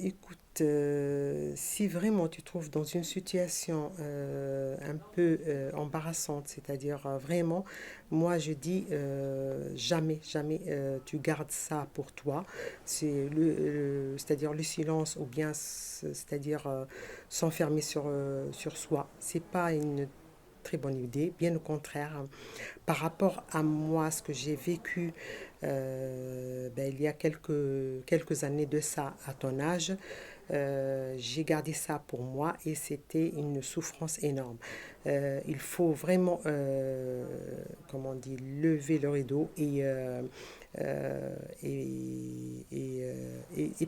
Écoute, si vraiment tu trouves dans une situation un peu embarrassante, c'est-à-dire vraiment, moi je dis jamais, jamais tu gardes ça pour toi. C'est-à-dire le silence ou bien c'est-à-dire s'enfermer sur soi. C'est pas une très bonne idée, bien au contraire. Par rapport à moi, ce que j'ai vécu ben, il y a quelques années de ça à ton âge, j'ai gardé ça pour moi et c'était une souffrance énorme. Il faut vraiment, comment on dit, lever le rideau et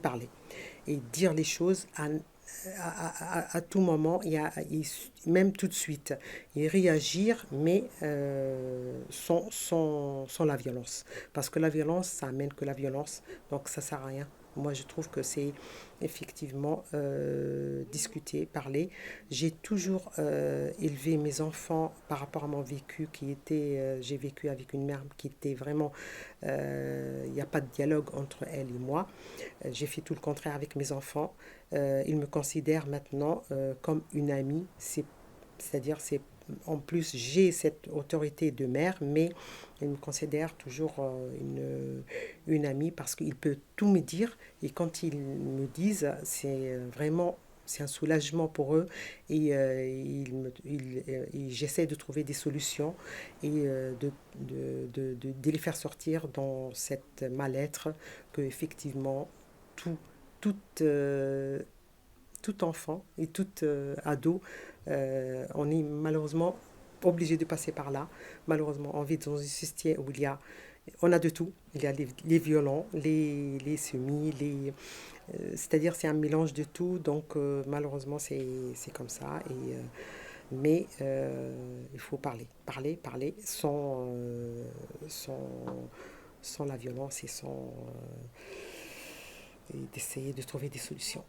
parler et dire les choses à tout moment, même tout de suite, et réagir, mais sans la violence. Parce que la violence, ça amène que la violence, donc ça sert à rien. Moi, je trouve que c'est effectivement discuter, parler. J'ai toujours élevé mes enfants par rapport à mon vécu j'ai vécu avec une mère qui était vraiment, il n'y a pas de dialogue entre elle et moi. J'ai fait tout le contraire avec mes enfants. Ils me considèrent maintenant comme une amie. C'est-à-dire, en plus, j'ai cette autorité de mère, mais ils me considèrent toujours une amie parce qu'ils peuvent tout me dire. Et quand ils me disent, c'est vraiment c'est un soulagement pour eux et j'essaie de trouver des solutions et de les faire sortir dans cette mal-être que effectivement tout, tout, euh, tout enfant et tout ado, on est malheureusement obligé de passer par là. Malheureusement, on vit dans une société où on a de tout. Il y a les violents, les semis, c'est-à-dire c'est un mélange de tout. Donc malheureusement c'est comme ça. Mais il faut parler, parler, parler sans, sans la violence et d'essayer de trouver des solutions.